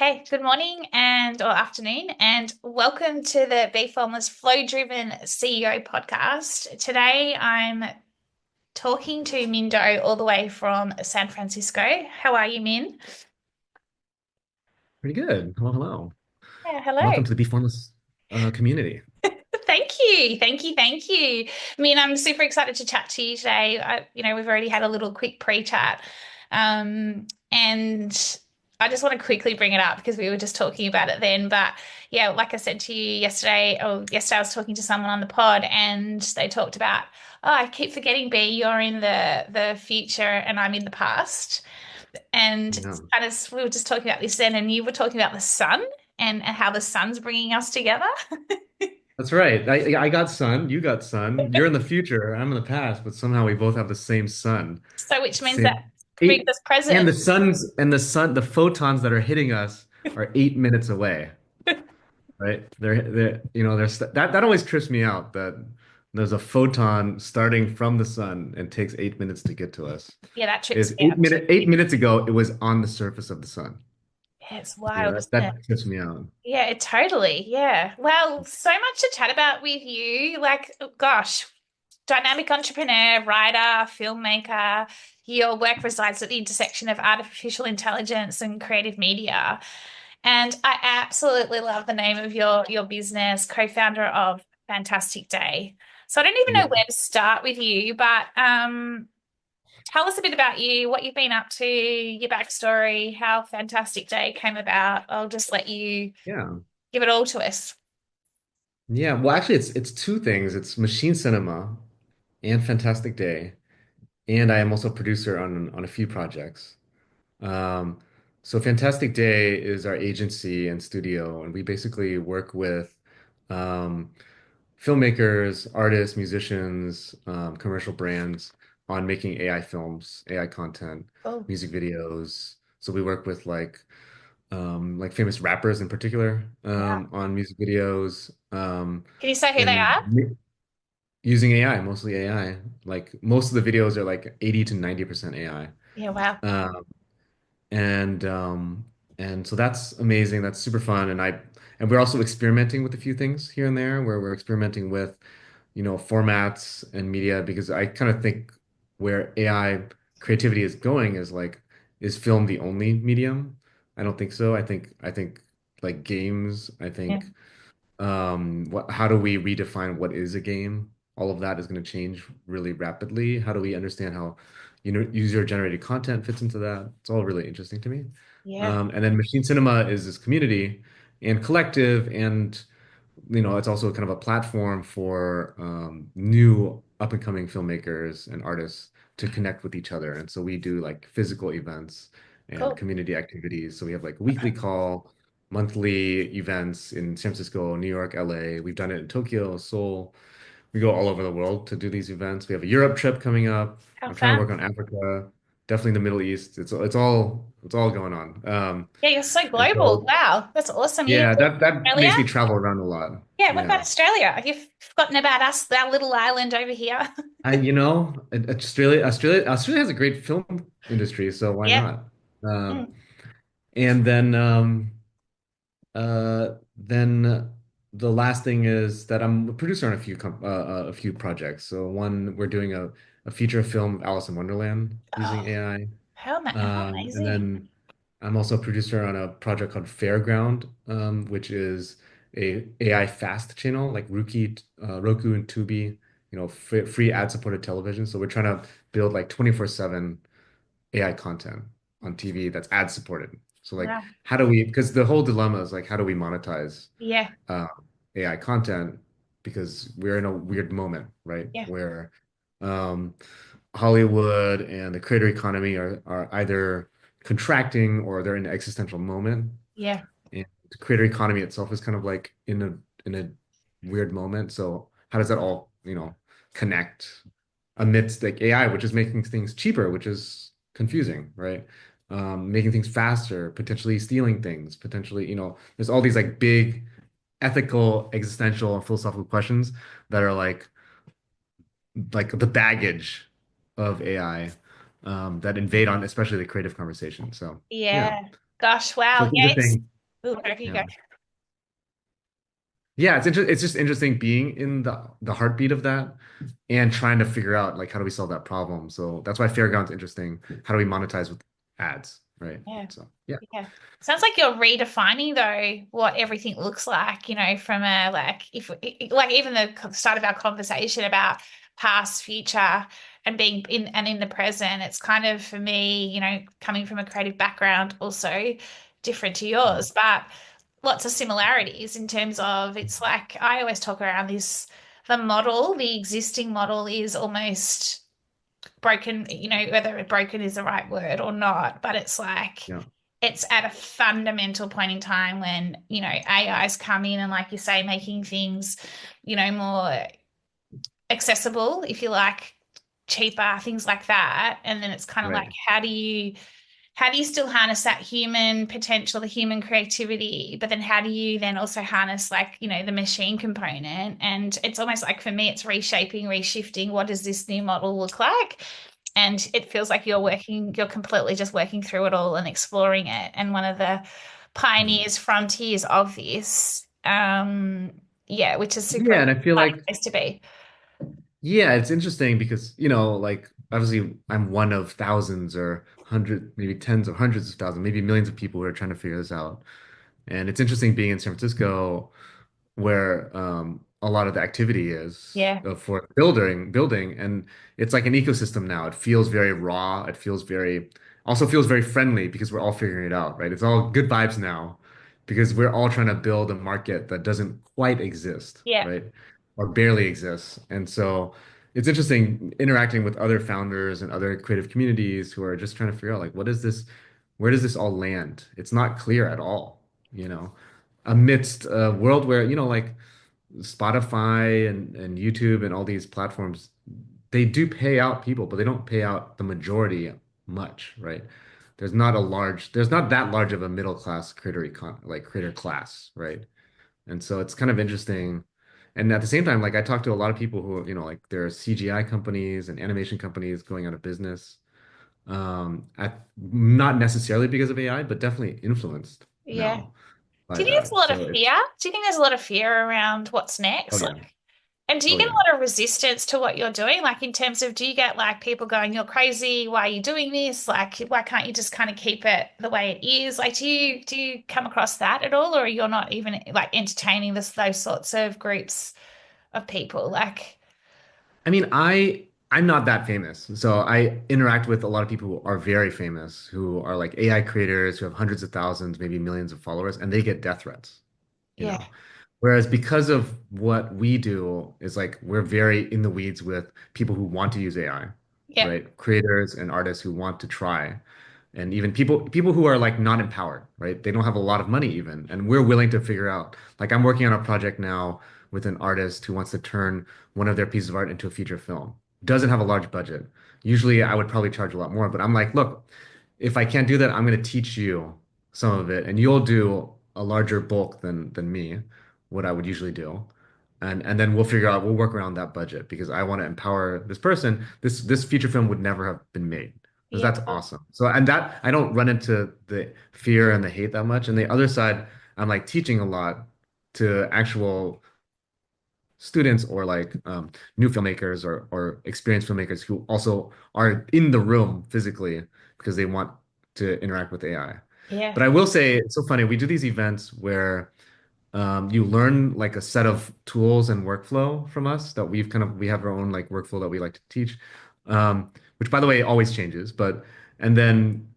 Okay, good morning and or afternoon, and welcome to the Bee Formless Flow Driven CEO podcast. Today I'm talking to Minh Do all the way from San Francisco. How are you, Min? Pretty good. Hello, hello. Yeah, hello. Welcome to the Bee Formless community. Thank you. Thank you. Thank you. Min, I'm super excited to chat to you today. We've already had a little quick pre-chat. And I just want to quickly bring it up because we were just talking about it then. But yeah, like I said to you yesterday I was talking to someone on the pod and they talked about, oh, I keep forgetting B, you're in the future and I'm in the past. And Yeah, it's kind of, we were just talking about this then, and you were talking about the sun and how the sun's bringing us together. that's right. I got sun. You got sun. You're in the future. I'm in the past, but somehow we both have the same sun. So which means that Same brings eight, us and present. the photons that are hitting us are 8 minutes away. Right? That always trips me out that there's a photon starting from the sun and takes 8 minutes to get to us. Yeah, that trips Is me out too. 8 minutes ago it was on the surface of the sun. Yeah, it's wild, That isn't it? that trips me out. Yeah, it totally. Yeah. Well, so much to chat about with you. Like, oh, gosh, dynamic entrepreneur, writer, filmmaker. Your work resides at the intersection of artificial intelligence and creative media. And I absolutely love the name of your business, co-founder of Fantastic Day. So I don't even know Yeah. where to start with you, but tell us a bit about you, what you've been up to, your backstory, how Fantastic Day came about. I'll just let you Yeah. give it all to us. Yeah, well, actually, it's two things. It's Machine Cinema and Fantastic Day, and I am also a producer on a few projects. Um, so Fantastic Day is our agency and studio, and we basically work with um, filmmakers, artists, musicians, commercial brands on making AI films, AI content, Oh, music videos. So we work with like famous rappers in particular wow. on music videos. Can you say who they And are? using AI, mostly AI. Like most of the videos are like 80 to 90% AI. Yeah, wow. Um, and so that's amazing. That's super fun. And we're also experimenting with a few things here and there where we're experimenting with, formats and media because I kind of think where AI creativity is going is film the only medium? I don't think so. I think like games, I Yeah, think how do we redefine what is a game? All of that is going to change really rapidly. How do we understand how, user-generated content fits into that? It's all really interesting to me. yeah, And then Machine Cinema is this community and collective, and it's also kind of a platform for new up-and-coming filmmakers and artists to connect with each other. And so we do like physical events and cool. community activities. So we have like a weekly call, monthly events in San Francisco, New York, LA. We've done it in Tokyo, Seoul. We go all over the world to do these events. We have a Europe trip coming up. How I'm trying to work fun. on Africa, definitely the Middle East. It's all going on. Yeah, you're so And global. so Wow, that's awesome. You yeah, in that Australia? makes me travel around a lot. Yeah, what about Yeah. Australia? You've forgotten about us, our little island over here. Australia has a great film industry, so why Yeah. not? Uh, Mm. and then the last thing is that I'm a producer on a few projects. So one, we're doing a feature film of Alice in Wonderland using Oh, AI. how And amazing. then I'm also a producer on a project called Fairground, which is a AI fast channel like Roku and Tubi, free ad-supported television. So we're trying to build like 24/7 AI content on TV that's ad-supported. So like, Wow. because the whole dilemma is like, how do we monetize Yeah, uh, AI content? Because we're in a weird moment, right? yeah, Where um, Hollywood and the creator economy are either contracting or they're in an existential moment. yeah, And the creator economy itself is kind of like in a weird moment. So how does that all, connect amidst like AI, which is making things cheaper, which is confusing, right? Making things faster, potentially stealing things, potentially, there's all these like big ethical, existential, and philosophical questions that are like the baggage of AI that invade on especially the creative conversation. So yeah, yeah. Gosh, so wow. it's Yeah, interesting. Ooh, wherever you Yeah. go. Yeah, it's just interesting being in the heartbeat of that and trying to figure out like how do we solve that problem. So that's why Fairground's interesting. How do we monetize with ads, right? Yeah. So yeah. Yeah. Sounds like you're redefining though what everything looks like, from a like if like even the start of our conversation about past, future and being in the present. It's kind of for me, coming from a creative background also different to yours, but lots of similarities in terms of it's like I always talk around this the existing model is almost broken, whether broken is the right word or not, but it's like Yeah. it's at a fundamental point in time when, AI's come in and like you say, making things, more accessible, if you like, cheaper, things like that. And then it's kind of like, Right. how do you still harness that human potential, the human creativity, but then how do you then also harness like, the machine component? And it's almost like for me, it's reshaping, reshifting. What does this new model look like? And it feels like you're completely just working through it all and exploring it. And one of the Mhm. pioneers, frontiers of this, yeah, which is super Yeah, and I feel exciting like place to be. yeah, it's interesting because, like obviously I'm one of thousands or hundred, maybe tens of hundreds of thousands, maybe millions of people who are trying to figure this out. And it's interesting being in San Francisco where a lot of the activity is Yeah, for building, and it's like an ecosystem now. It feels very raw. It feels very also feels very friendly because we're all figuring it out, right? It's all good vibes now because we're all trying to build a market that doesn't quite exist, yeah, right? Or barely exists. And so it's interesting interacting with other founders and other creative communities who are just trying to figure out like what is this, where does this all land? It's not clear at all, you know amidst a world where, like Spotify and YouTube and all these platforms, they do pay out people, but they don't pay out the majority much, right? There's not that large of a middle class creator class, right? And so it's kind of interesting. And at the same time, like I talk to a lot of people who, like there are CGI companies and animation companies going out of business. Not necessarily because of AI, but definitely influenced yeah. now Do by you think there's a that. lot of So fear? it's Do you think there's a lot of fear around what's oh next? yeah. Like, and do you Oh get a yeah. lot of resistance to what you're doing? Like, in terms of, do you get like people going, "You're crazy. Why are you doing this? Like, why can't you just kind of keep it the way it is?" Like, do you come across that at all, or you're not even like entertaining those sorts of groups of people? Like, I mean, I'm not that famous. So I interact with a lot of people who are very famous, who are like AI creators who have hundreds of thousands, maybe millions of followers, and they get death threats, you yeah, know. Whereas because of what we do is like we're very in the weeds with people who want to use AI, yeah, right? Creators and artists who want to try. And even people who are like not empowered, right? They don't have a lot of money even, and we're willing to figure out. Like I'm working on a project now with an artist who wants to turn one of their pieces of art into a feature film. Doesn't have a large budget. Usually I would probably charge a lot more, but I'm like, look, if I can't do that, I'm going to teach you some of it, and you'll do a larger bulk than me, what I would usually do. And then we'll work around that budget because I want to empower this person. This feature film would never have been made because yeah, that's awesome. So and that I don't run into the fear and the hate that much. And the other side, I'm like teaching a lot to actual students or like new filmmakers or experienced filmmakers who also are in the room physically because they want to interact with AI. yeah, But I will say it's so funny. We do these events where you learn like a set of tools and workflow from us that we have our own like workflow that we like to teach, which by the way always changes. But and then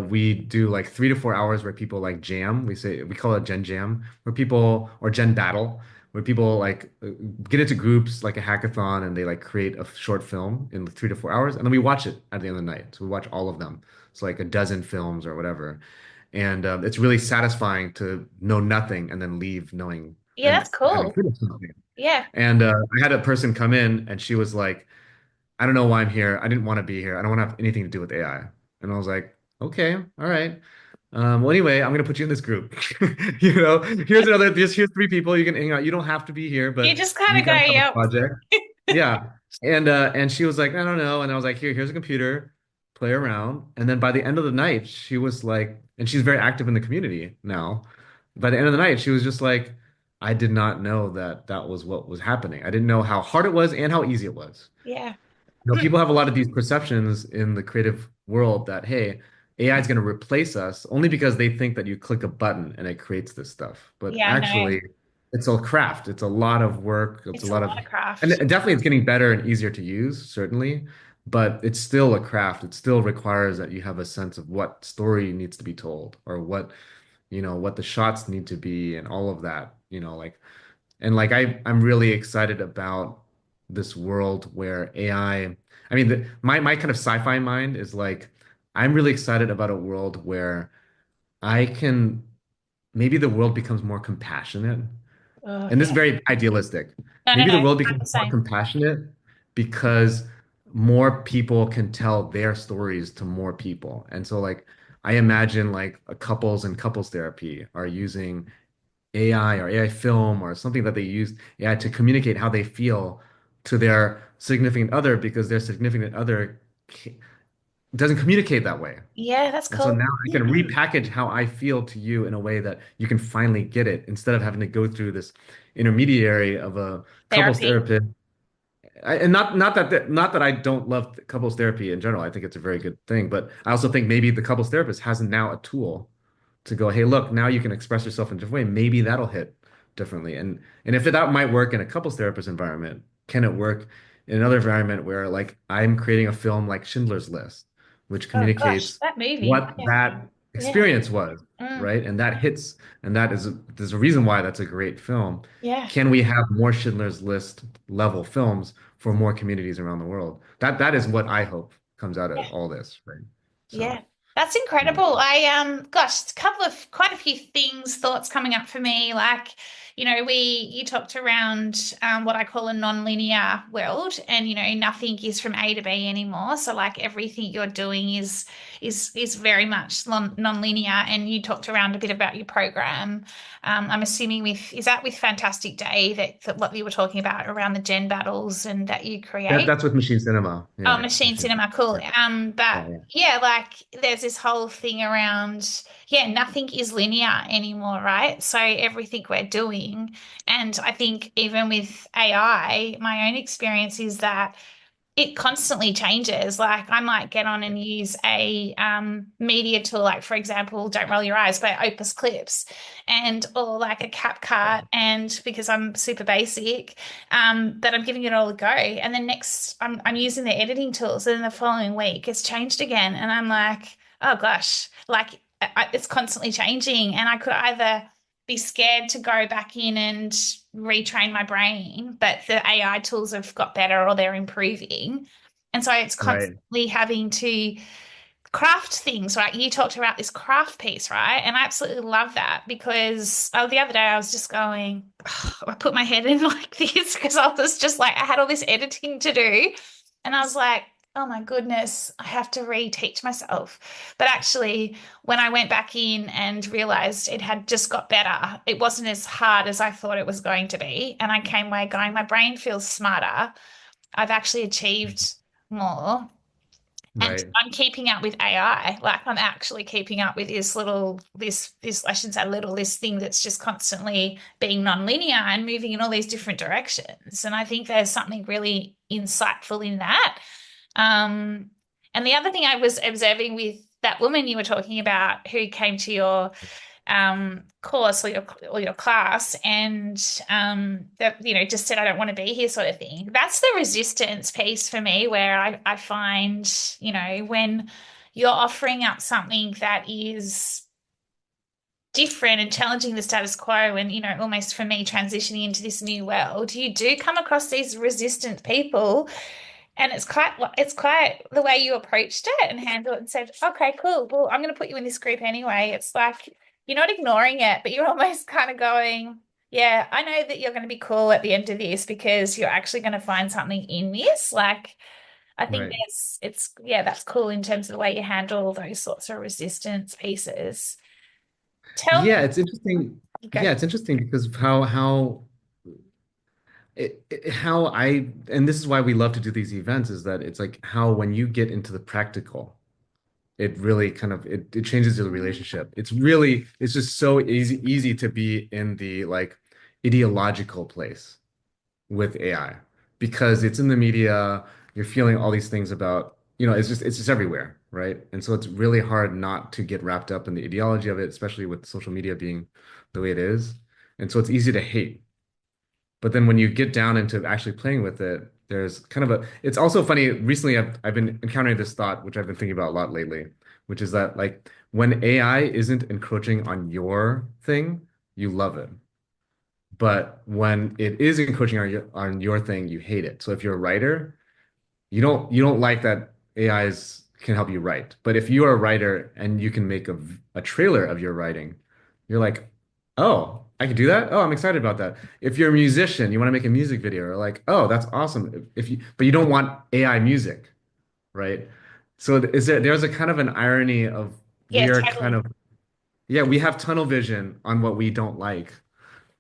we do like 3 to 4 hours where people like jam. We call it Gen Jam, where people or Gen Battle, where people like get into groups like a hackathon and they like create a short film in 3 to 4 hours, and then we watch it at the end of the night. So we watch all of them. It's like a dozen films or whatever. And it's really satisfying to know nothing and then leave knowing yeah. and That's having cool. freedom of something. Yeah, And I had a person come in and she was like, I don't know why I'm here. I didn't want to be here. I don't want to have anything to do with AI. And I was like, okay, all right. Well, anyway, I'm gonna put you in this group. Here's 3 people you can hang out. You don't have to be here, you but just kind you of go, guys have a "Yep, project. Yeah. And she was like, I don't know. And I was like, here's a computer, play around. And then by the end of the night, she was like, and she's very active in the community now. by the end of the night, she was just like, I did not know that that was what was happening. I didn't know how hard it was and how easy it was. Yeah. You know, people have a lot of these perceptions in the creative world that, hey, AI is going to replace us only because they think that you click a button and it creates this stuff. But Yeah, I know. actually, it's a craft. It's a lot of work. It's a It's a lot lot of, of and craft. definitely it's getting better and easier to use, certainly. But it's still a craft. It still requires that you have a sense of what story needs to be told or what, what the shots need to be and all of that, like and like I'm really excited about this world where I mean my kind of sci-fi mind is like I'm really excited about a world where I can maybe the world becomes more compassionate. Oh, And this is yeah. very idealistic. No, no, Maybe no. the world I'm becomes the more same. compassionate because more people can tell their stories to more people. And so like I imagine like a couples and couples therapy are using AI or AI film or something that they use AI to communicate how they feel to their significant other because their significant other doesn't communicate that way. Yeah, that's And so cool. now I can repackage how I feel to you in a way that you can finally get it instead of having to go through this intermediary of a couples Therapy. therapist. And not that I don't love couples therapy in general. I think it's a very good thing, but I also think maybe the couples therapist has now a tool to go, hey, look, now you can express yourself in a different way. Maybe that'll hit differently. And if that might work in a couples therapist environment, can it work in another environment where like I'm creating a film like Schindler's List, which Oh gosh, communicates that movie. what Yeah. that Yeah. experience was, Mm, right? And that hits, and that is there's a reason why that's a great film. yeah. Can we have more Schindler's List level films for more communities around the world? That is what I hope comes out Yeah. of all this, right? So, Yeah, that's yeah. incredible. Gosh, it's a couple of quite a few things, thoughts coming up for me. Like, you talked around what I call a non-linear world, and nothing is from A to B anymore. So, like, everything you're doing is very much non-linear. And you talked around a bit about your program. I'm assuming is that with Fantastic Day that what you were talking about around the gen battles and that you create. That's with machine cinema. Oh, Yeah, machine machine cinema, cool. cinema. But Yeah, yeah, yeah, like there's this whole thing around, yeah, nothing is linear anymore, right? So everything we're doing, and I think even with AI, my own experience is that it constantly changes. Like I might get on and use a media tool, like for example, Don't Roll Your Eyes by Opus Clips, and or like a CapCut, and because I'm super basic, that I'm giving it all a go. And then next, I'm using the editing tools, and then the following week it's changed again, and I'm like, oh gosh, like it's constantly changing, and I could either be scared to go back in and retrain my brain, but the AI tools have got better or they're improving. And so it's right. constantly having to craft things, right? You talked about this craft piece, right? And I absolutely love that because the other day I was just going, I put my head in like this because I was just like, I had all this editing to do. And I was like, oh my goodness, I have to reteach myself. But actually, when I went back in and realized it had just got better, it wasn't as hard as I thought it was going to be. And I came away going, my brain feels smarter. I've actually achieved more. And Right. I'm keeping up with AI. Like I'm actually keeping up with this I shouldn't say little, this thing that's just constantly being non-linear and moving in all these different directions. And I think there's something really insightful in that. Um, and the other thing I was observing with that woman you were talking about who came to your course or your class and that just said I don't want to be here sort of thing. That's the resistance piece for me where I find when you're offering up something that is different and challenging the status quo and almost for me transitioning into this new world, you do come across these resistant people, and it's quite the way you approached it and handled it and said, okay, cool. Well, I'm going to put you in this group anyway. It's like you're not ignoring it, but you're almost kind of going, yeah, I know that you're going to be cool at the end of this because you're actually going to find something in this. Like, I think Right. yeah, that's cool in terms of the way you handle those sorts of resistance pieces. Tell Yeah, me, it's interesting. you go. Yeah, it's interesting because of how and this is why we love to do these events is that it's like how when you get into the practical, it really kind of it changes the relationship. It's just so easy to be in the like ideological place with AI because it's in the media, you're feeling all these things about, it's just everywhere, right? And so it's really hard not to get wrapped up in the ideology of it, especially with social media being the way it is. And so it's easy to hate. But then when you get down into actually playing with it, there's kind of it's also funny. Recently, I've been encountering this thought, which I've been thinking about a lot lately, which is that like when AI isn't encroaching on your thing, you love it. But when it is encroaching on your thing, you hate it. So if you're a writer, you don't like that AIs can help you write. But if you are a writer and you can make a trailer of your writing, you're like, oh, I can do that. Oh, I'm excited about that. If you're a musician, you want to make a music video, you're like, oh, that's awesome. But you don't want AI music, right? So there's a kind of an irony of Yeah, we are kind totally. of, yeah, we have tunnel vision on what we don't like.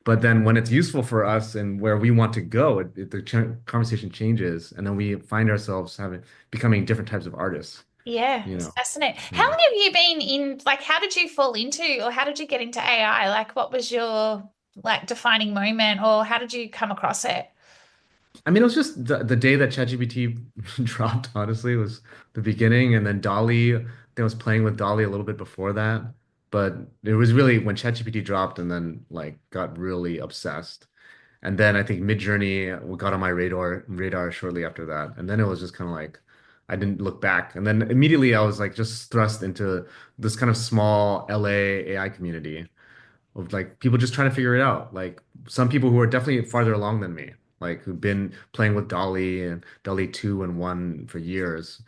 But then when it's useful for us and where we want to go, the conversation changes, and then we find ourselves becoming different types of artists, Yeah, you it's know. fascinating. How Yeah. long have you been in, like, how did you fall into, or how did you get into AI? Like, what was your, like, defining moment, or how did you come across it? I mean, it was just the day that ChatGPT dropped, honestly, was the beginning. And then Dolly, I was playing with Dolly a little bit before that. But it was really when ChatGPT dropped and then like got really obsessed. And then I think Midjourney got on my radar shortly after that. And then it was just kind of like I didn't look back. And then immediately I was like just thrust into this kind of small LA AI community of like people just trying to figure it out. Like some people who are definitely farther along than me, like who've been playing with Dolly and Dolly 2 and 1 for years.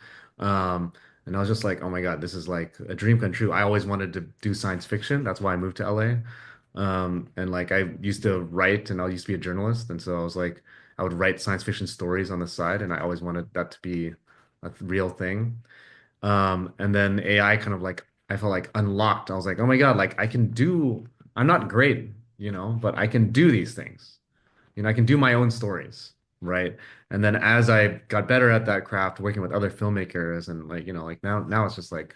And I was just like, oh my God, this is like a dream come true. I always wanted to do science fiction. That's why I moved to LA. And like I used to write and I used to be a journalist. And so I was like, I would write science fiction stories on the side, and I always wanted that to be a real thing. And then AI kind of like I felt like unlocked. I was like, oh my God, like I'm not great, but I can do these things. I can do my own stories, right? And then as I got better at that craft, working with other filmmakers and like, like now it's just like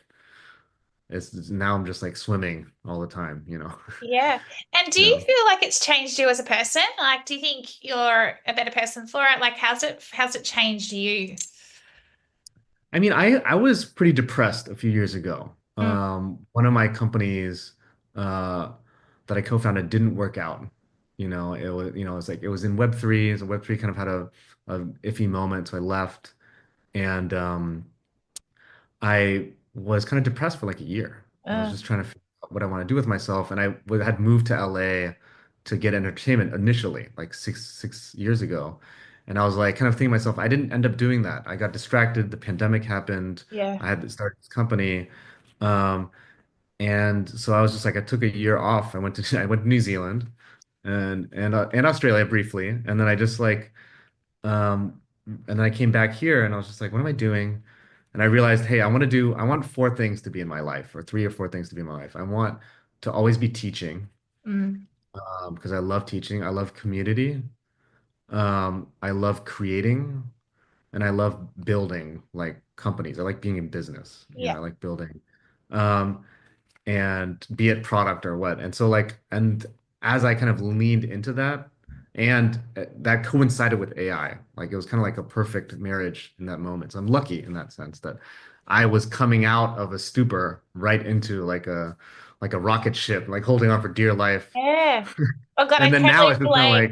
now I'm just like swimming all the time. Yeah. And do you Yeah. feel like it's changed you as a person? Like, do you think you're a better person for it? Like, how's it changed you? I mean, I was pretty depressed a few years ago. Mm, One of my companies uh, that I co-founded didn't work out. It was in Web3. So Web3 kind of had a iffy moment, so I left, and I was kind of depressed for like a year. I was uh, just trying to figure out what I want to do with myself, and had moved to LA to get entertainment initially, like six years ago. And I was like, kind of thinking to myself, I didn't end up doing that. I got distracted. The pandemic happened. yeah. I had to start this company, um, and so I was just like, I took a year off. I went to New Zealand and Australia briefly, and then I just like and then I came back here and I was just like, what am I doing? And I realized, hey, I want four things to be in my life, or three or four things to be in my life. I want to always be teaching, Mm, because I love teaching. I love community. I love creating, and I love building like companies. I like being in business. yeah. I like building. Um, and be it product or what. And so like, and as I kind of leaned into that, and that coincided with AI, like it was kind of like a perfect marriage in that moment. So I'm lucky in that sense that I was coming out of a stupor right into like a rocket ship, like holding on for dear life. Yeah. Oh God, I And then now totally it's just kind of relate. like,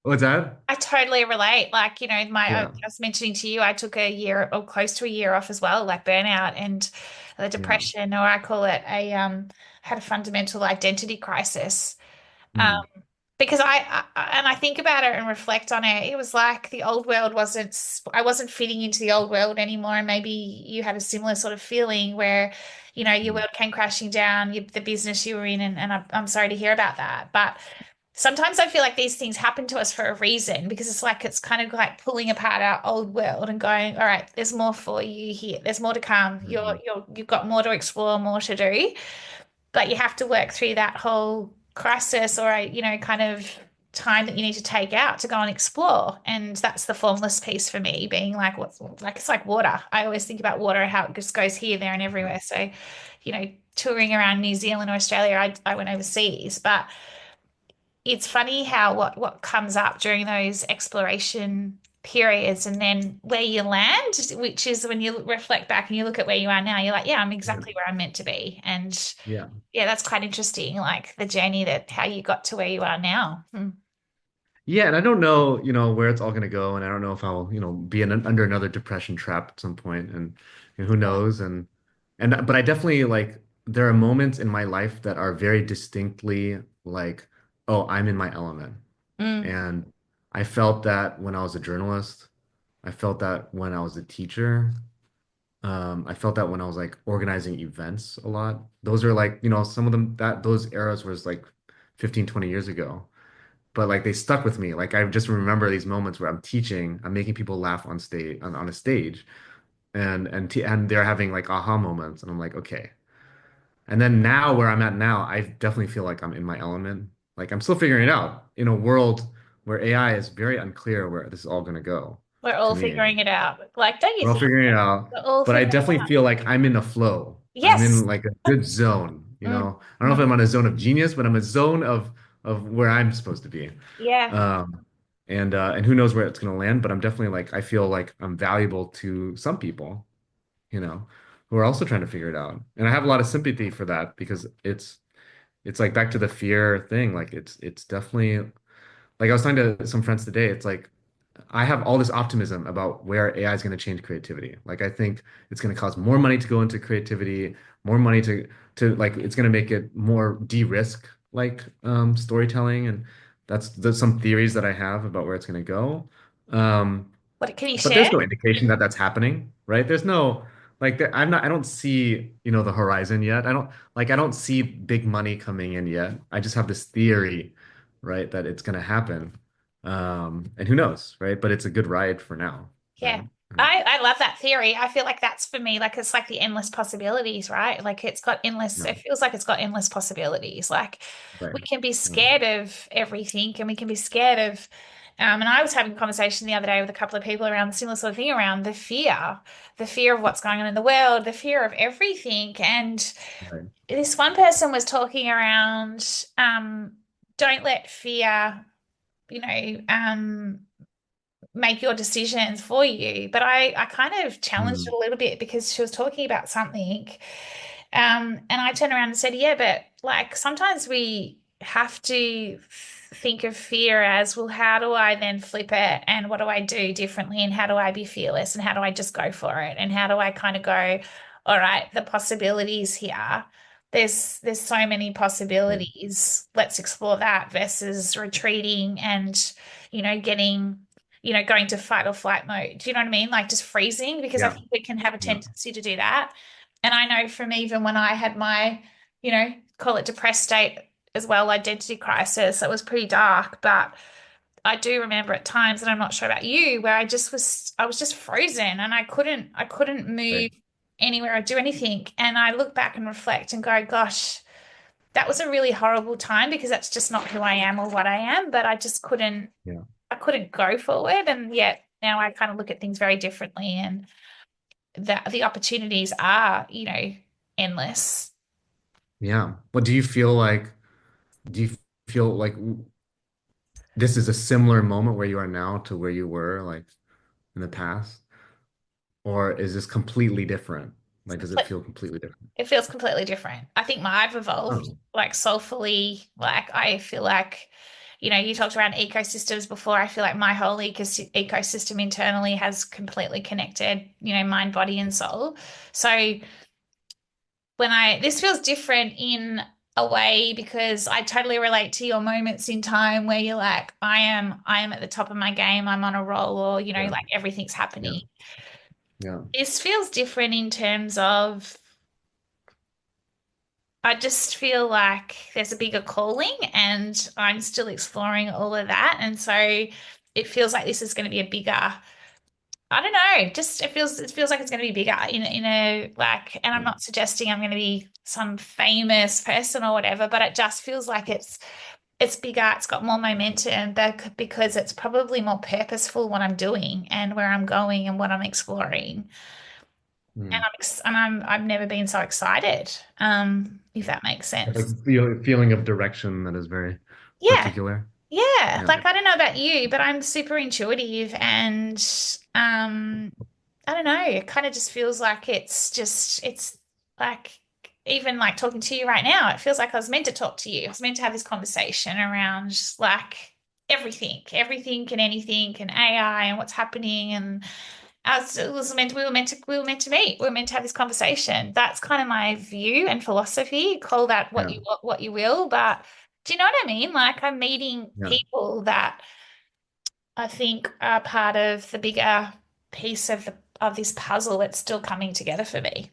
what's that? I totally relate. Like, I Yeah, was mentioning to you, I took a year or close to a year off as well, like burnout and the yeah. depression, or I call it had a fundamental identity crisis. Um, Mm, because and I think about it and reflect on it, it was like the old world I wasn't fitting into the old world anymore. And maybe you had a similar sort of feeling where, your mm, world came crashing down, the business you were in, and I'm sorry to hear about that. But sometimes I feel like these things happen to us for a reason because it's kind of like pulling apart our old world and going, all right, there's more for you here. There's more to come. mm, You've got more to explore, more to do, but you have to work through that whole crisis or kind of time that you need to take out to go and explore. And that's the formless piece for me, being like what's like it's like water. I always think about water, how it just goes here, there, and everywhere. So, touring around New Zealand or Australia, I went overseas, but it's funny how what comes up during those exploration periods and then where you land, which is when you reflect back and you look at where you are now, you're like, yeah, I'm Yeah. exactly where I'm meant to be. And Yeah. yeah, that's quite interesting, like the journey that how you got to where you are now. Hmm. Yeah, and I don't know, where it's all going to go, and I don't know if I'll, be under another depression trap at some point, and who knows, but I definitely like there are moments in my life that are very distinctly like, oh, I'm in my element, Mm, and I felt that when I was a journalist, I felt that when I was a teacher, I felt that when I was like organizing events a lot. Those are like, some of them that those eras was like 15, 20 years ago, but like they stuck with me. Like I just remember these moments where I'm teaching, I'm making people laugh on stage on a stage, and they're having like aha moments, and I'm like, okay. And then now where I'm at now, I definitely feel like I'm in my element. Like I'm still figuring it out in a world where AI is very unclear where this is all going to go. we're To all me, figuring it out. Like, don't you we're all think figuring it out, we're all but I figuring it definitely out? feel like I'm in a flow. I'm Yes. in like a good zone. Mm, I don't know if mm, I'm on a zone of genius, but I'm a zone of where I'm supposed to be. yeah. Um, and who knows where it's gonna land, but I'm definitely like I feel like I'm valuable to some people, you know, who are also trying to figure it out. And I have a lot of sympathy for that because it's like back to the fear thing. Like it's definitely like I was talking to some friends today. It's like I have all this optimism about where AI is going to change creativity. Like I think it's going to cause more money to go into creativity, more money to like it's going to make it more de-risk like storytelling, and there's some theories that I have about where it's going to go. Um, What can you but share? there's no indication that that's happening, right? There's no like I don't see, the horizon yet. I don't see big money coming in yet. I just have this theory, right, that it's going to happen. And who knows, right? But it's a good ride for now, Yeah. right? I love that theory. I feel like that's for me, like it's like the endless possibilities, right? Like it's got endless, Yeah, it feels like it's got endless possibilities. Like right. we can be Yeah, scared of everything and we can be scared of, and I was having a conversation the other day with a couple of people around the similar sort of thing around the fear of what's going on in the world, the fear of everything. And right. this one person was talking around, don't let fear, you know, make your decisions for you. But I kind of challenged it Mm, a little bit because she was talking about something. And I turned around and said, yeah, but like sometimes we have to think of fear as, well, how do I then flip it? And what do I do differently? And how do I be fearless? And how do I just go for it? And how do I kind of go, all right, the possibilities here. There's so many right. possibilities. Let's explore that versus retreating and, getting going to fight or flight mode. Do you know what I mean? Like just freezing, because I Yeah, think we can have a yeah, tendency to do that. And I know from even when I had my, call it depressed state as well, identity crisis, it was pretty dark. But I do remember at times, and I'm not sure about you, where I was just frozen and I couldn't move right. anywhere or do anything. And I look back and reflect and go, gosh, that was a really horrible time because that's just not who I am or what I am. But I just couldn't Yeah. I couldn't go forward. And yet now I kind of look at things very differently, and that the opportunities are, endless. Yeah. But do you feel like this is a similar moment where you are now to where you were like in the past? Or is this completely different? Like, does it But feel completely different? it feels completely different. I think I've evolved Oh, like soulfully. Like I feel like, you talked around ecosystems before. I feel like my whole ecosystem internally has completely connected, mind, body, and soul. So this feels different in a way because I totally relate to your moments in time where you're like, I am at the top of my game, I'm on a roll, or, yeah, like everything's yeah, happening. yeah, This feels different in terms of I just feel like there's a bigger calling and I'm still exploring all of that. And so it feels like this is going to be a bigger, I don't know, just it feels like it's going to be bigger in a like, and I'm yeah, not suggesting I'm going to be some famous person or whatever, but it just feels like it's bigger, it's got more momentum because it's probably more purposeful what I'm doing and where I'm going and what I'm exploring. And Hmm. I've never been so excited, if that makes Like sense. feeling of direction that is very Yeah. particular. Yeah. Yeah. Like I don't know about you, but I'm super intuitive and I don't know, it kind of just feels like it's like even like talking to you right now, it feels like I was meant to talk to you. I was meant to have this conversation around like everything and anything and AI and what's happening and it was meant we were meant to meet. We were meant to have this conversation. That's kind of my view and philosophy. Call that Yeah. what you will, but do you know what I mean? Like I'm meeting Yeah. people that I think are part of the bigger piece of this puzzle that's still coming together for me.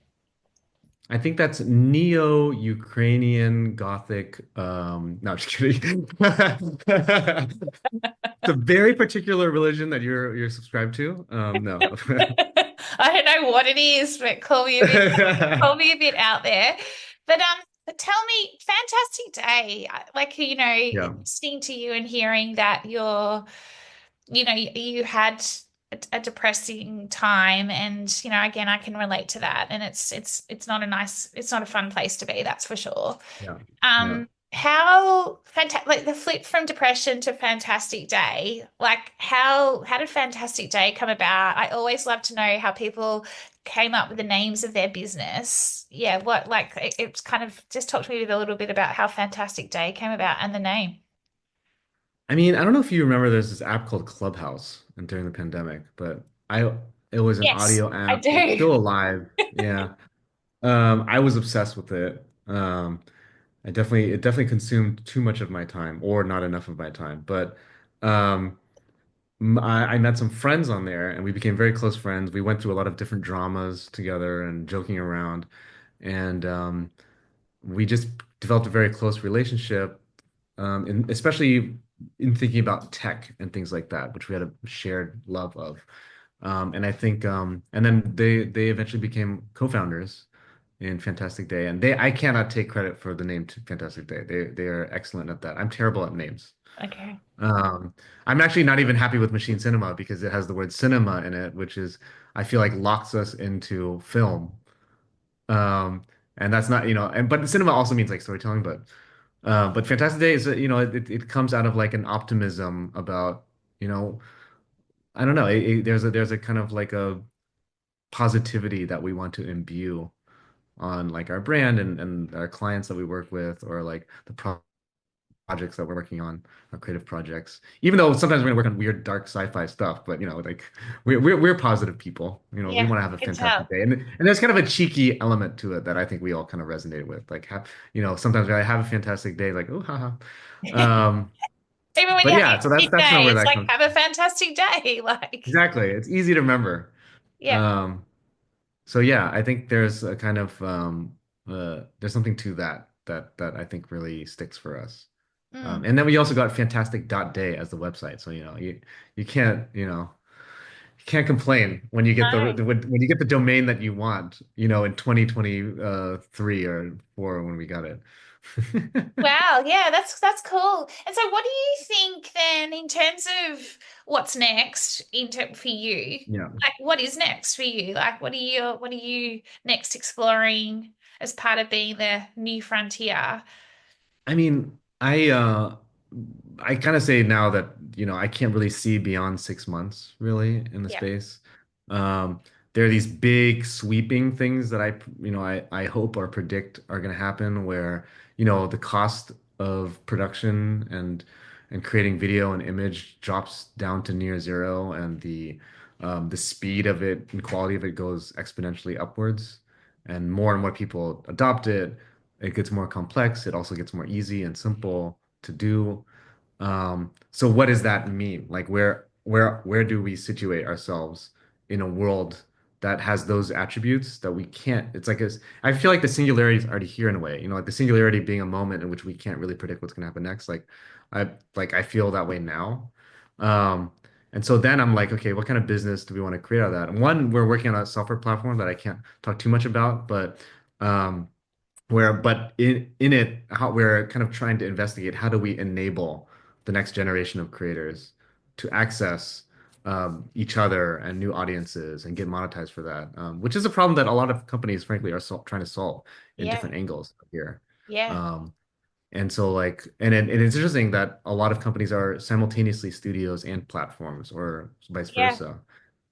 I think that's Neo-Ukrainian Gothic. No, just kidding. It's a very particular religion that you're subscribed to. No. I don't know what it is, but call me a bit out there. But tell me, fantastic day. Like, Yeah. listening to you and hearing that you had a depressing time, and again, I can relate to that. And it's not a fun place to be, that's for sure. Yeah. Yeah. How fantastic, like the flip from depression to fantastic day, like how did fantastic day come about? I always love to know how people came up with the names of their business. Yeah, what like it's kind of just talk to me a little bit about how fantastic day came about and the name. I mean, I don't know if you remember there's this app called Clubhouse and during the pandemic, but I it was an Yes, audio I app. It's do. still alive. Yeah. I was obsessed with it. It definitely consumed too much of my time or not enough of my time. But um I met some friends on there and we became very close friends. We went through a lot of different dramas together and joking around. And we just developed a very close relationship, especially in thinking about tech and things like that, which we had a shared love of. And I think, and then they eventually became co-founders in Fantastic Day, and I cannot take credit for the name Fantastic Day. They are excellent at that. I'm terrible at names. Okay. Um, I'm actually not even happy with machine cinema because it has the word cinema in it, which is I feel like locks us into film. Um, and that's not, but cinema also means like storytelling, but Fantastic Day is, it comes out of like an optimism about, you know, I don't know, there's a kind of like a positivity that we want to imbue on like our brand and our clients that we work with or like the projects that we're working on, our creative projects. Even though sometimes we're gonna work on weird, dark sci-fi stuff, but like we're positive people. We Yeah, want to have I a can tell. fantastic day, and there's kind of a cheeky element to it that I think we all kind of resonate with. Like sometimes I have a fantastic day, like oh haha. Um, Even when but you're yeah, having so a that's shit that's kind of day, where it's that like comes. have a fantastic day. Like, Exactly, it's easy to remember. yeah. Um, so yeah, I think there's a kind of there's something to that I think really sticks for us. Mm. And then we also got fantastic dot day as the website. So, you can't, you can't complain when you get No. when you get the domain that you want, in 2023 or 4 when we got it. Wow, yeah, that's cool. And so what do you think then in terms of what's next for you? Yeah. Like what is next for you? Like what are you next exploring as part of being the new frontier? I mean, I kind of say now that, I can't really see beyond 6 months really in the Yeah. space. Um, there are these big sweeping things that I hope or predict are going to happen where, the cost of production and creating video and image drops down to near zero and the speed of it and quality of it goes exponentially upwards and more people adopt it. It gets more complex. It also gets more easy and simple to do. So what does that mean? Like where do we situate ourselves in a world that has those attributes that we can't, I feel like the singularity is already here in a way, like the singularity being a moment in which we can't really predict what's going to happen next. I feel that way now. Um, and so then I'm like, okay, what kind of business do we want to create out of that? And one, we're working on a software platform that I can't talk too much about, but um, where but in it how we're kind of trying to investigate how do we enable the next generation of creators to access each other and new audiences and get monetized for that, which is a problem that a lot of companies frankly are trying to solve in Yeah. different angles here. Yeah. um, and so like, and it's interesting that a lot of companies are simultaneously studios and platforms or vice Yeah. versa.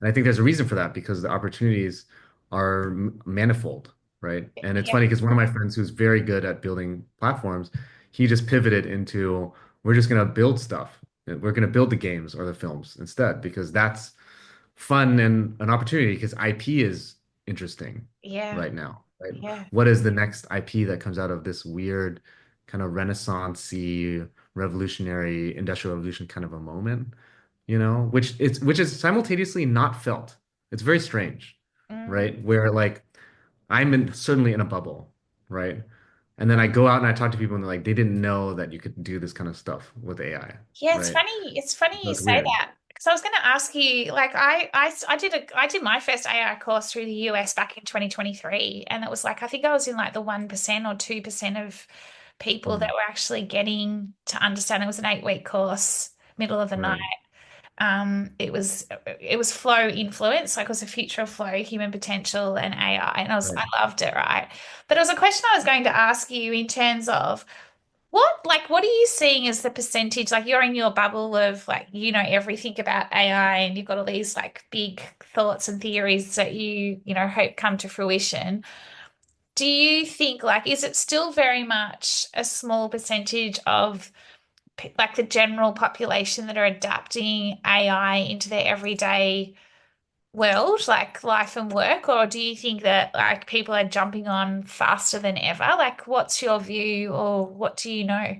And I think there's a reason for that because the opportunities are manifold, right? And it's Yeah. funny because one of my friends who's very good at building platforms, he just pivoted into we're just going to build stuff. We're going to build the games or the films instead because that's fun and an opportunity because IP is interesting Yeah. right now, right? Yeah. What is the next IP that comes out of this weird kind of renaissance-y, revolutionary, industrial revolution kind of a moment, which is simultaneously not felt. It's very strange, Mm. right? Where like certainly in a bubble, right? And then I go out and I talk to people and they're like, they didn't know that you could do this kind of stuff with AI, Yeah, it's right? funny. It's funny So you it's say weird. that because I was going to ask you, like, I did my first AI course through the US back in 2023, and it was like I think I was in like the 1% or 2% of people that Mm, were actually getting to understand. It was an 8-week course, middle of the night. right, It was flow influence, like it was a future of flow, human potential, and AI, and I right. loved it, right? But it was a question I was going to ask you in terms of. What are you seeing as the percentage? Like you're in your bubble of like, everything about AI and you've got all these like big thoughts and theories that hope come to fruition. Do you think like, is it still very much a small percentage of like the general population that are adapting AI into their everyday world, like life and work? Or do you think that like people are jumping on faster than ever? Like, what's your view or what do you know?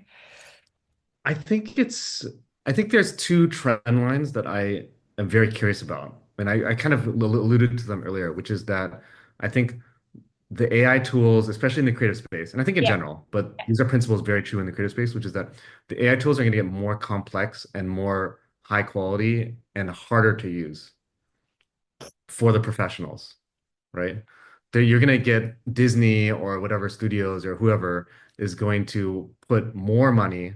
I think it's I think there's two trend lines that I am very curious about. And I kind of alluded to them earlier, which is that I think the AI tools, especially in the creative space, and I think in Yeah. general, but these are principles very true in the creative space, which is that the AI tools are going to get more complex and more high quality and harder to use for the professionals, right? That you're going to get Disney or whatever studios or whoever is going to put more money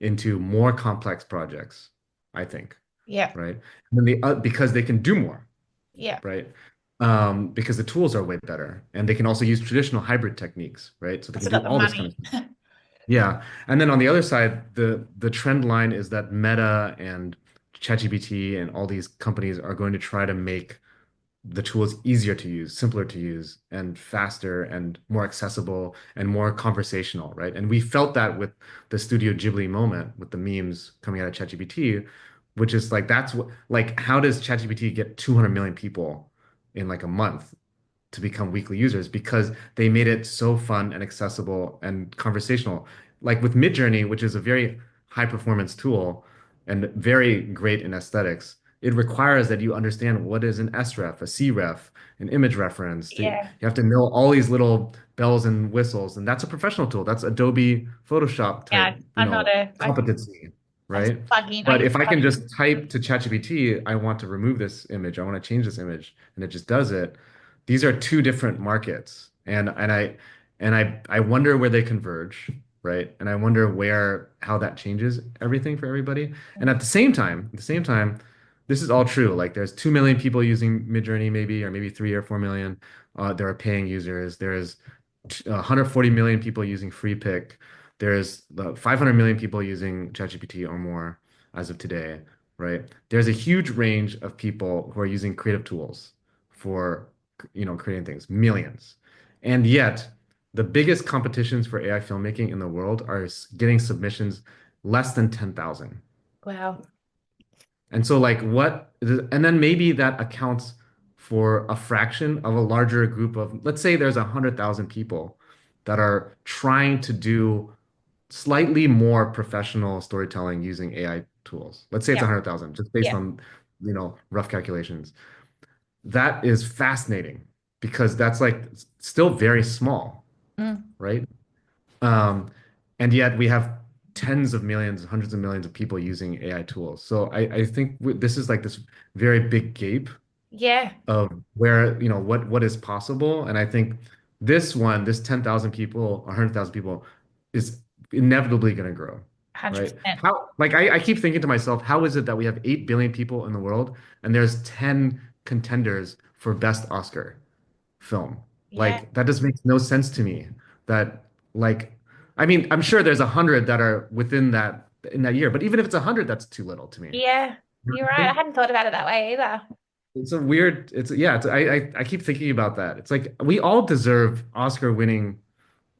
into more complex projects, I think, Yeah. right? And then because they can do more, Yeah. right? Because the tools are way better, and they can also use traditional hybrid techniques, right? So they can Also do got the all this kind of money. stuff. Yeah, and then on the other side, the trend line is that Meta and ChatGPT and all these companies are going to try to make the tool is easier to use, simpler to use, and faster and more accessible and more conversational, right? And we felt that with the Studio Ghibli moment with the memes coming out of ChatGPT, which is like that's what like how does ChatGPT get 200 million people in like a month to become weekly users because they made it so fun and accessible and conversational. Like with Midjourney, which is a very high performance tool and very great in aesthetics, it requires that you understand what is an SREF, a CREF, an image reference. You Yeah. have to know all these little bells and whistles, and that's a professional tool. That's Adobe Photoshop type, Yeah. I'm not a, competency, I just right? plug in. I But use if I can plugins. just type to ChatGPT, I want to remove this image, I want to change this image, and it just does it. These are two different markets, and I wonder where they converge, right? And I wonder where how that changes everything for everybody. And at the same time, this is all true. Like there's 2 million people using Midjourney, maybe, or maybe 3 or 4 million. There are paying users. There's 140 million people using Free Pick. There's 500 million people using ChatGPT or more as of today, right? There's a huge range of people who are using creative tools for, creating things, millions. And yet, the biggest competitions for AI filmmaking in the world are getting submissions less than 10,000. Wow. And so, like, and then maybe that accounts for a fraction of a larger group of, let's say there's 100,000 people that are trying to do slightly more professional storytelling using AI tools. Let's say it's Yeah. 100,000, just based Yeah. on, rough calculations. That is fascinating because that's like still very small, Mm. right? Um, and yet we have tens of millions, hundreds of millions of people using AI tools. So I think this is like this very big gape Yeah. of where, what is possible. And I think this 10,000 people, 100,000 people is inevitably going to grow, right? 100%. How, like, I keep thinking to myself, how is it that we have 8 billion people in the world and there's 10 contenders for best Oscar film? Yeah. Like, that just makes no sense to me. That, like, I mean, I'm sure there's 100 that are within that in that year, but even if it's 100, that's too little to me. Yeah. You know You're what I right. I mean? hadn't thought about it that way either. It's a weird, it's yeah, I keep thinking about that. It's like we all deserve Oscar winning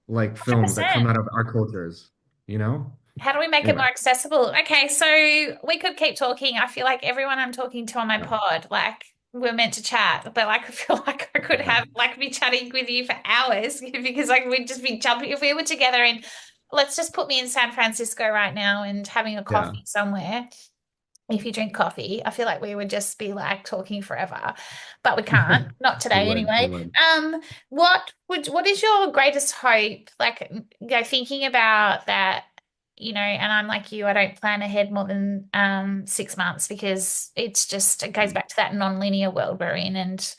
like films that come 100%. out of our cultures, you know? How do we make it Anyway, more accessible? Okay, so we could keep talking. I feel like everyone I'm talking to on my yeah, pod, like we're meant to chat, but like I feel like I could yeah, have like be chatting with you for hours because like we'd just be jumping if we were together and let's just put me in San Francisco right now and having a yeah. coffee somewhere. If you drink coffee, I feel like we would just be like talking forever, but we can't. Not We today would, we anyway. would. What is your greatest hope? Like, thinking about that, and I'm like you, I don't plan ahead more than 6 months because it goes back to that non-linear world we're in and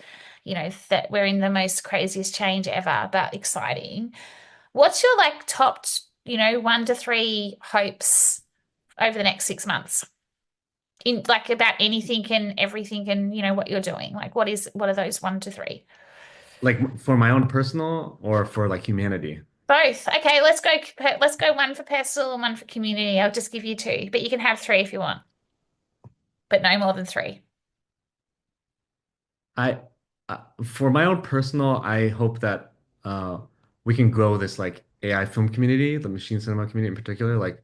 that we're in the most craziest change ever, but exciting. What's your like top, 1 to 3 hopes over the next 6 months? In like about anything and everything and what you're doing. Like what are those 1 to 3? Like for my own personal or for like humanity. Both. Okay, let's go one for personal and one for community. I'll just give you two, but you can have three if you want, but no more than three. I, for my own personal, I hope that we can grow this like AI film community, the machine cinema community in particular, like,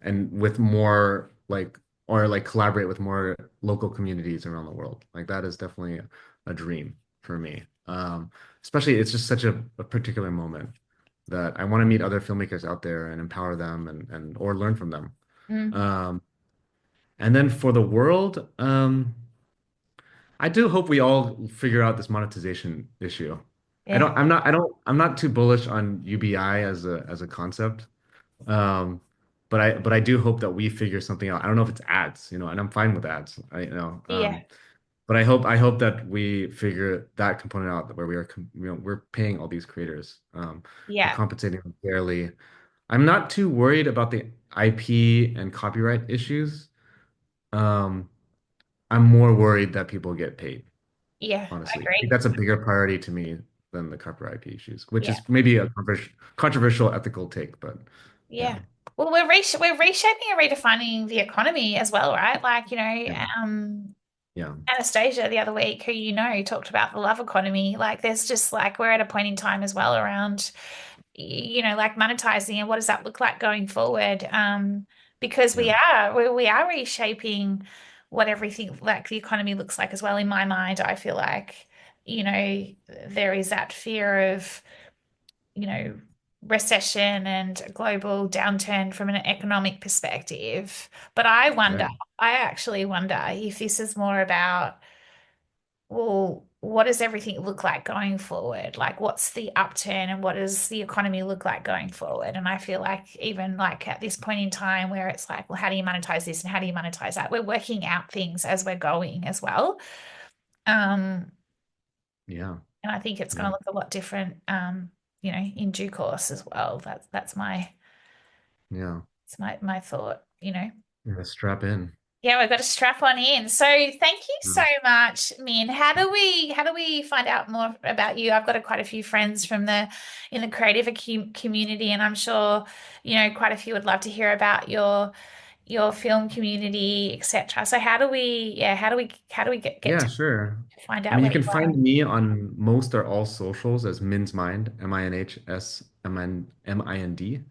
and with more like, or like collaborate with more local communities around the world. Like that is definitely a dream for me. Especially it's just such a particular moment that I want to meet other filmmakers out there and empower them and or learn from them. Mm, Um, and then for the world, I do hope we all figure out this monetization issue. yeah, I'm not too bullish on UBI as a concept. Um, but I do hope that we figure something out. I don't know if it's ads, and I'm fine with ads. yeah, But I hope that we figure that component out where we are, we're paying all these creators. We're yeah, compensating them fairly. I'm not too worried about the IP and copyright issues. Um, I'm more worried that people get paid. yeah. I Honestly. I think agree. that's a bigger priority to me than the copyright IP issues, which Yeah, is maybe a controversial ethical take, but yeah, yeah. Well, we're reshaping and redefining the economy as well, right? Like, yeah, um, yeah, Anastasia the other week, who talked about the love economy. Like, there's just like we're at a point in time as well around, like monetizing and what does that look like going forward? Because yeah, we are reshaping what everything like the economy looks like as well. In my mind, I feel like, you know, there is that fear of, you know, recession and global downturn from an economic perspective. But right, I actually wonder if this is more about, well, what does everything look like going forward? Like, what's the upturn and what does the economy look like going forward? And I feel like even like at this point in time where it's like, well, how do you monetize this and how do you monetize that? We're working out things as we're going as well. Um, yeah, and I think it's going yeah, to look a lot different, in due course as well. That's yeah. my thought. Yeah, strap in. Yeah, we've got to strap on in. So thank you so Yeah. much, Min. How do we find out more about you? I've got quite a few friends in the creative community, and I'm sure, quite a few would love to hear about your film community, etc. So how do we get Yeah, to sure. find I out mean, you where can you are? find me on most or all socials as Min's Mind, MINHSMIND.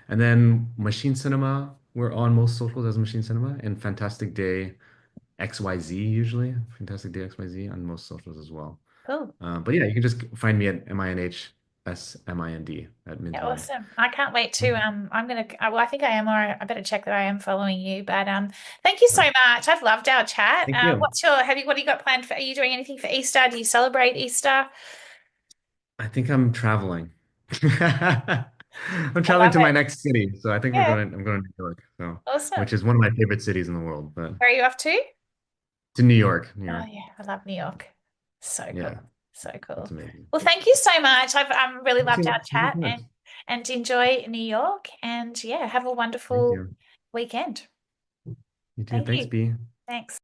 And then Machine Cinema, we're on most socials as Machine Cinema, and Fantastic Day XYZ usually. Fantastic Day XYZ on most socials as well. Cool. But yeah, you can just find me at MINHSMIND at Min's Yeah, Mind. awesome. I can't wait to Mhm. I'm gonna well, I think I am, or I better check that I am following you. But thank you so Yeah. much. I've loved our chat. Thank you. What do you got planned are you doing anything for Easter? Do you celebrate Easter? I think I'm traveling. I'm I traveling love to my it. next city, so I think Yeah, I'm going to New York, so awesome. which is one of my favorite cities in the world, but Where are you off to? to New York, New Oh York. yeah, I love New York. So cool. Yeah. So That's cool. amazing. Well, thank you so much. I've really loved our Thank you chat so much. and enjoy New York. And yeah, have a Thank wonderful you. weekend. You too. Thank Thanks, you. B. Thanks.